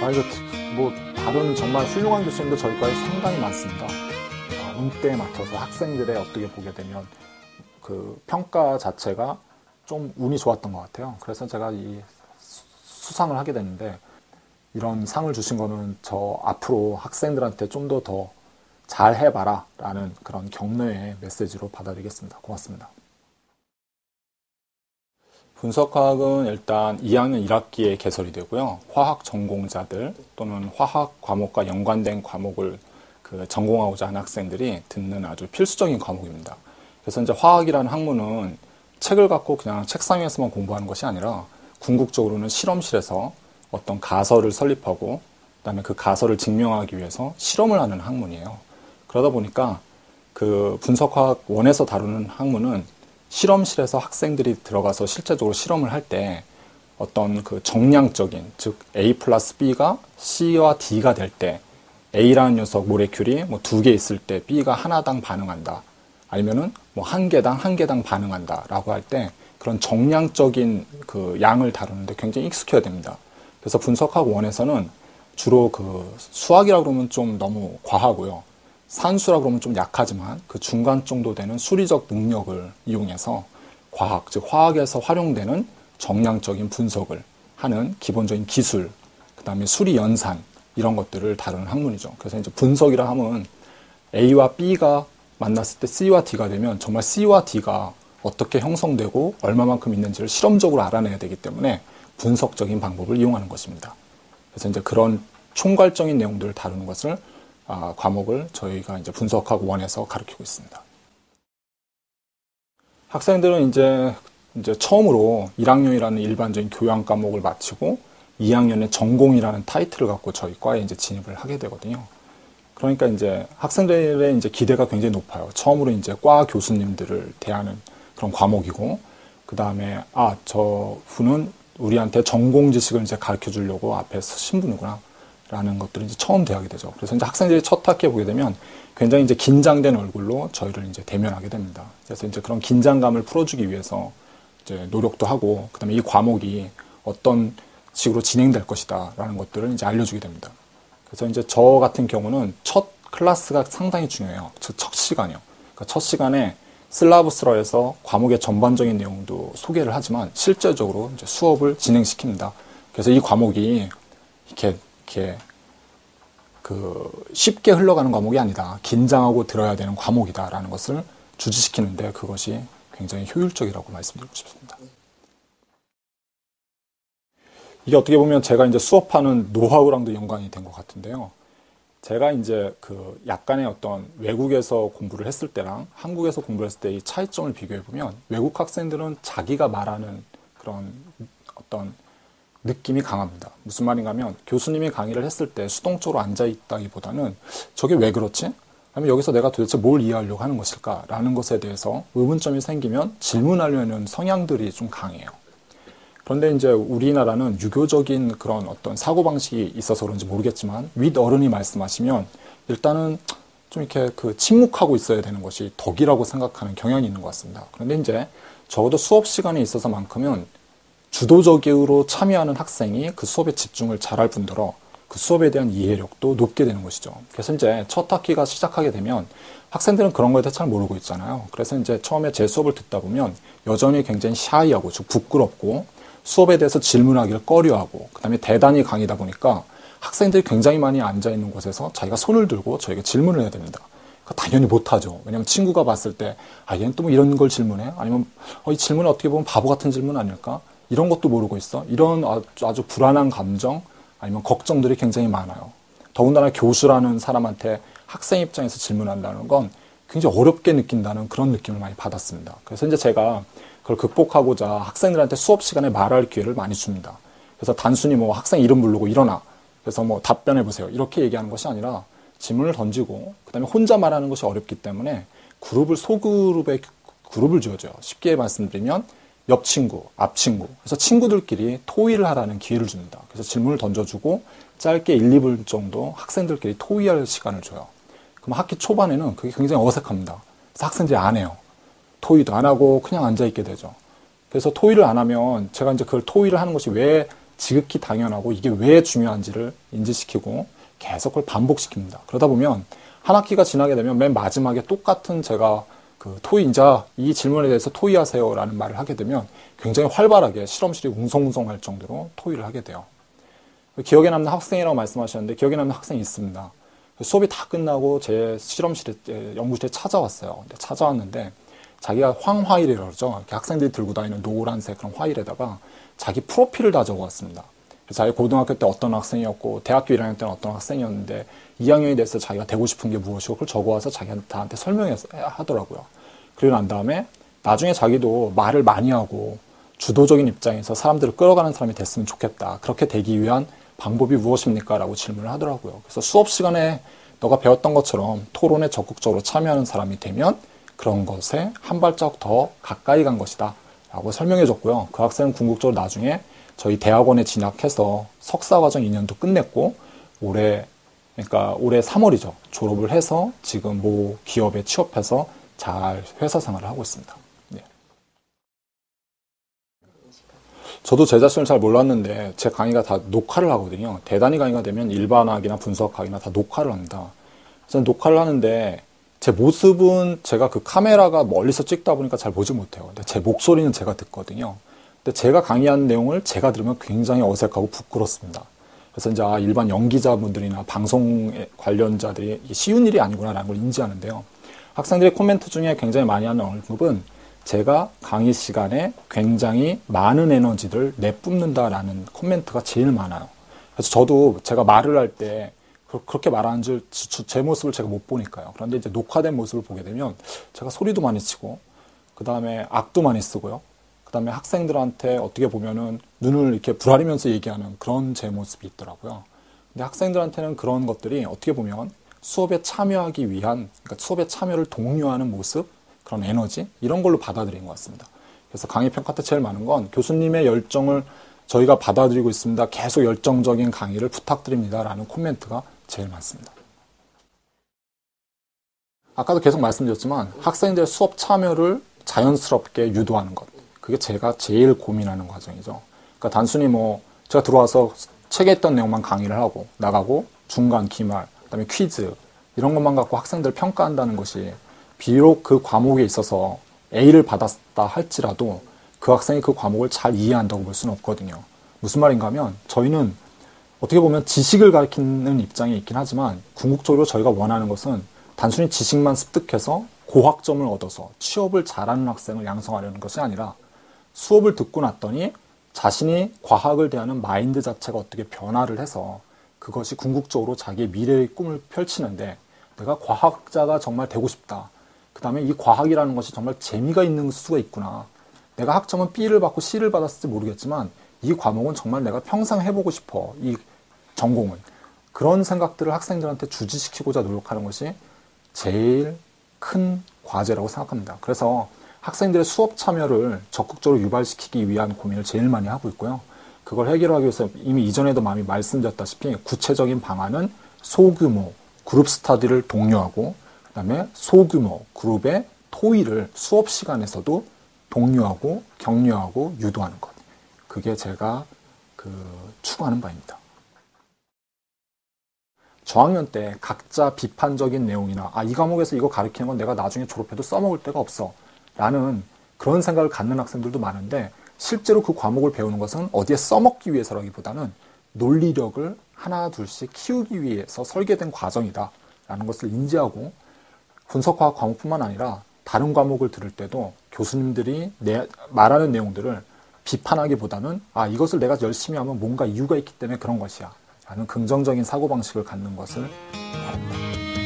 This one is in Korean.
이거 뭐 다른 정말 훌륭한 교수님도 저희 과에 상당히 많습니다. 운때에 맞춰서 학생들의 어떻게 보게 되면 그 평가 자체가 좀 운이 좋았던 것 같아요. 그래서 제가 이 수상을 하게 됐는데, 이런 상을 주신 거는 저 앞으로 학생들한테 좀 더 잘 해봐라 라는 그런 격려의 메시지로 받아들이겠습니다. 고맙습니다. 분석화학은 일단 2학년 1학기에 개설이 되고요. 화학 전공자들 또는 화학 과목과 연관된 과목을 전공하고자 하는 학생들이 듣는 아주 필수적인 과목입니다. 그래서 이제 화학이라는 학문은 책을 갖고 그냥 책상 위에서만 공부하는 것이 아니라 궁극적으로는 실험실에서 어떤 가설을 설립하고 그다음에 그 가설을 증명하기 위해서 실험을 하는 학문이에요. 그러다 보니까 그 분석화학 원에서 다루는 학문은 실험실에서 학생들이 들어가서 실제적으로 실험을 할 때 어떤 그 정량적인, 즉 A 플러스 B가 C와 D가 될 때 A라는 녀석 모레큘이 뭐 2개 있을 때 B가 하나당 반응한다. 아니면은 뭐 한 개당 반응한다. 라고 할 때 그런 정량적인 그 양을 다루는데 굉장히 익숙해야 됩니다. 그래서 분석학 원에서는 주로 그 수학이라고 그러면 좀 너무 과하고요. 산수라고 그러면 좀 약하지만 그 중간 정도 되는 수리적 능력을 이용해서 과학, 즉 화학에서 활용되는 정량적인 분석을 하는 기본적인 기술, 그 다음에 수리 연산, 이런 것들을 다루는 학문이죠. 그래서 이제 분석이라 하면 A와 B가 만났을 때 C와 D가 되면 정말 C와 D가 어떻게 형성되고 얼마만큼 있는지를 실험적으로 알아내야 되기 때문에 분석적인 방법을 이용하는 것입니다. 그래서 이제 그런 총괄적인 내용들을 다루는 것을 과목을 저희가 이제 분석학 원에서 가르치고 있습니다. 학생들은 이제 처음으로 1학년이라는 일반적인 교양 과목을 마치고 2학년에 전공이라는 타이틀을 갖고 저희 과에 이제 진입을 하게 되거든요. 그러니까 이제 학생들의 이제 기대가 굉장히 높아요. 처음으로 이제 과 교수님들을 대하는 그런 과목이고, 그 다음에 저 분은 우리한테 전공 지식을 이제 가르쳐 주려고 앞에 서신 분이구나 라는 것들을 이제 처음 대하게 되죠. 그래서 이제 학생들이 첫 학기에 보게 되면 굉장히 이제 긴장된 얼굴로 저희를 이제 대면하게 됩니다. 그래서 이제 그런 긴장감을 풀어주기 위해서 이제 노력도 하고, 그 다음에 이 과목이 어떤 식으로 진행될 것이다 라는 것들을 이제 알려주게 됩니다. 그래서 이제 저 같은 경우는 첫 클래스가 상당히 중요해요. 첫 시간이요. 그러니까 첫 시간에 슬라브스러에서 과목의 전반적인 내용도 소개를 하지만 실제적으로 이제 수업을 진행시킵니다. 그래서 이 과목이 이렇게 쉽게 흘러가는 과목이 아니다. 긴장하고 들어야 되는 과목이다라는 것을 주지시키는데 그것이 굉장히 효율적이라고 말씀드리고 싶습니다. 이게 어떻게 보면 제가 이제 수업하는 노하우랑도 연관이 된 것 같은데요. 제가 이제 그 약간의 어떤 외국에서 공부를 했을 때랑 한국에서 공부를 했을 때 이 차이점을 비교해 보면 외국 학생들은 자기가 말하는 그런 어떤 느낌이 강합니다. 무슨 말인가 하면 교수님이 강의를 했을 때 수동적으로 앉아있다기보다는 저게 왜 그렇지? 아니면 여기서 내가 도대체 뭘 이해하려고 하는 것일까? 라는 것에 대해서 의문점이 생기면 질문하려는 성향들이 좀 강해요. 그런데 이제 우리나라는 유교적인 그런 어떤 사고방식이 있어서 그런지 모르겠지만 윗어른이 말씀하시면 일단은 좀 이렇게 침묵하고 있어야 되는 것이 덕이라고 생각하는 경향이 있는 것 같습니다. 그런데 이제 적어도 수업 시간에 있어서만큼은 주도적으로 참여하는 학생이 그 수업에 집중을 잘할 뿐더러 그 수업에 대한 이해력도 높게 되는 것이죠. 그래서 이제 첫 학기가 시작하게 되면 학생들은 그런 거에 대해 잘 모르고 있잖아요. 그래서 이제 처음에 제 수업을 듣다 보면 여전히 굉장히 샤이하고 즉 부끄럽고 수업에 대해서 질문하기를 꺼려하고, 그 다음에 대단히 강의다 보니까 학생들이 굉장히 많이 앉아있는 곳에서 자기가 손을 들고 저에게 질문을 해야 됩니다. 당연히 못하죠. 왜냐하면 친구가 봤을 때 얘는 또 뭐 이런 걸 질문해? 아니면 이 질문은 어떻게 보면 바보 같은 질문 아닐까? 이런 것도 모르고 있어? 이런 아주 불안한 감정 아니면 걱정들이 굉장히 많아요. 더군다나 교수라는 사람한테 학생 입장에서 질문한다는 건 굉장히 어렵게 느낀다는 그런 느낌을 많이 받았습니다. 그래서 이제 제가 그걸 극복하고자 학생들한테 수업 시간에 말할 기회를 많이 줍니다. 그래서 단순히 뭐 학생 이름 부르고 일어나. 그래서 뭐 답변해보세요. 이렇게 얘기하는 것이 아니라 질문을 던지고, 그 다음에 혼자 말하는 것이 어렵기 때문에 소그룹에 그룹을 지어줘요. 쉽게 말씀드리면 옆 친구, 앞 친구. 그래서 친구들끼리 토의를 하라는 기회를 줍니다. 그래서 질문을 던져주고 짧게 1, 2분 정도 학생들끼리 토의할 시간을 줘요. 그럼 학기 초반에는 그게 굉장히 어색합니다. 그래서 학생들이 안 해요. 토의도 안 하고 그냥 앉아있게 되죠. 그래서 토의를 안 하면 제가 이제 그걸 토의를 하는 것이 왜 지극히 당연하고 이게 왜 중요한지를 인지시키고 계속 그걸 반복시킵니다. 그러다 보면 한 학기가 지나게 되면 맨 마지막에 똑같은 제가 그 토의자 이 질문에 대해서 토의하세요 라는 말을 하게 되면 굉장히 활발하게 실험실이 웅성웅성할 정도로 토의를 하게 돼요. 기억에 남는 학생이라고 말씀하셨는데 기억에 남는 학생이 있습니다. 수업이 다 끝나고 제 실험실에 연구실에 찾아왔어요. 근데 찾아왔는데 자기가 황화일이라고 그러죠. 이렇게 학생들이 들고 다니는 노란색 그런 화일에다가 자기 프로필을 다 적어왔습니다. 그래서 자기 고등학교 때 어떤 학생이었고 대학교 1학년 때는 어떤 학생이었는데 2학년이 돼서 자기가 되고 싶은 게 무엇이고 그걸 적어와서 자기한테 설명하더라고요. 그리고 난 다음에 나중에 자기도 말을 많이 하고 주도적인 입장에서 사람들을 끌어가는 사람이 됐으면 좋겠다. 그렇게 되기 위한 방법이 무엇입니까? 라고 질문을 하더라고요. 그래서 수업 시간에 너가 배웠던 것처럼 토론에 적극적으로 참여하는 사람이 되면 그런 것에 한 발자국 더 가까이 간 것이다. 라고 설명해 줬고요. 그 학생은 궁극적으로 나중에 저희 대학원에 진학해서 석사과정 2년도 끝냈고 올해 3월이죠. 졸업을 해서 지금 모 기업에 취업해서 잘 회사 생활을 하고 있습니다. 네. 저도 제 자신을 잘 몰랐는데 제 강의가 다 녹화를 하거든요. 대단히 강의가 되면 일반학이나 분석학이나 다 녹화를 합니다. 그래서 녹화를 하는데 제 모습은 제가 그 카메라가 멀리서 찍다 보니까 잘 보지 못해요. 근데 제 목소리는 제가 듣거든요. 근데 제가 강의하는 내용을 제가 들으면 굉장히 어색하고 부끄럽습니다. 그래서 이제 일반 연기자분들이나 방송 관련자들이 쉬운 일이 아니구나라는 걸 인지하는데요. 학생들의 코멘트 중에 굉장히 많이 하는 언급은 제가 강의 시간에 굉장히 많은 에너지를 내뿜는다라는 코멘트가 제일 많아요. 그래서 저도 제가 말을 할 때 그렇게 말하는 줄 제 모습을 제가 못 보니까요. 그런데 이제 녹화된 모습을 보게 되면 제가 소리도 많이 치고 그 다음에 악도 많이 쓰고요. 그 다음에 학생들한테 어떻게 보면은 눈을 이렇게 부라리면서 얘기하는 그런 제 모습이 있더라고요. 근데 학생들한테는 그런 것들이 어떻게 보면 수업에 참여하기 위한, 그러니까 수업에 참여를 독려하는 모습, 그런 에너지, 이런 걸로 받아들인 것 같습니다. 그래서 강의 평가 때 제일 많은 건 교수님의 열정을 저희가 받아들이고 있습니다. 계속 열정적인 강의를 부탁드립니다. 라는 코멘트가 제일 많습니다. 아까도 계속 말씀드렸지만 학생들의 수업 참여를 자연스럽게 유도하는 것. 그게 제가 제일 고민하는 과정이죠. 그러니까 단순히 제가 들어와서 책에 있던 내용만 강의를 하고 나가고 중간, 기말, 그다음에 퀴즈 이런 것만 갖고 학생들을 평가한다는 것이 비록 그 과목에 있어서 A를 받았다 할지라도 그 학생이 그 과목을 잘 이해한다고 볼 수는 없거든요. 무슨 말인가 하면 저희는 어떻게 보면 지식을 가르치는 입장에 있긴 하지만 궁극적으로 저희가 원하는 것은 단순히 지식만 습득해서 고학점을 얻어서 취업을 잘하는 학생을 양성하려는 것이 아니라 수업을 듣고 났더니 자신이 과학을 대하는 마인드 자체가 어떻게 변화를 해서 그것이 궁극적으로 자기의 미래의 꿈을 펼치는데 내가 과학자가 정말 되고 싶다. 그 다음에 이 과학이라는 것이 정말 재미가 있는 수가 있구나. 내가 학점은 B를 받고 C를 받았을지 모르겠지만 이 과목은 정말 내가 평생 해보고 싶어. 이 전공은. 그런 생각들을 학생들한테 주지시키고자 노력하는 것이 제일 큰 과제라고 생각합니다. 그래서 학생들의 수업 참여를 적극적으로 유발시키기 위한 고민을 제일 많이 하고 있고요. 그걸 해결하기 위해서 이미 이전에도 많이 말씀드렸다시피 구체적인 방안은 소규모 그룹 스터디를 독려하고 그다음에 소규모 그룹의 토의를 수업 시간에서도 독려하고 격려하고 유도하는 것. 그게 제가 추구하는 바입니다. 저학년 때 각자 비판적인 내용이나 이 과목에서 이거 가르치는 건 내가 나중에 졸업해도 써먹을 데가 없어 라는 그런 생각을 갖는 학생들도 많은데 실제로 그 과목을 배우는 것은 어디에 써먹기 위해서라기보다는 논리력을 하나 둘씩 키우기 위해서 설계된 과정이다 라는 것을 인지하고 분석화학 과목뿐만 아니라 다른 과목을 들을 때도 교수님들이 말하는 내용들을 비판하기보다는 이것을 내가 열심히 하면 뭔가 이유가 있기 때문에 그런 것이야 라는 긍정적인 사고방식을 갖는 것을 바랍니다.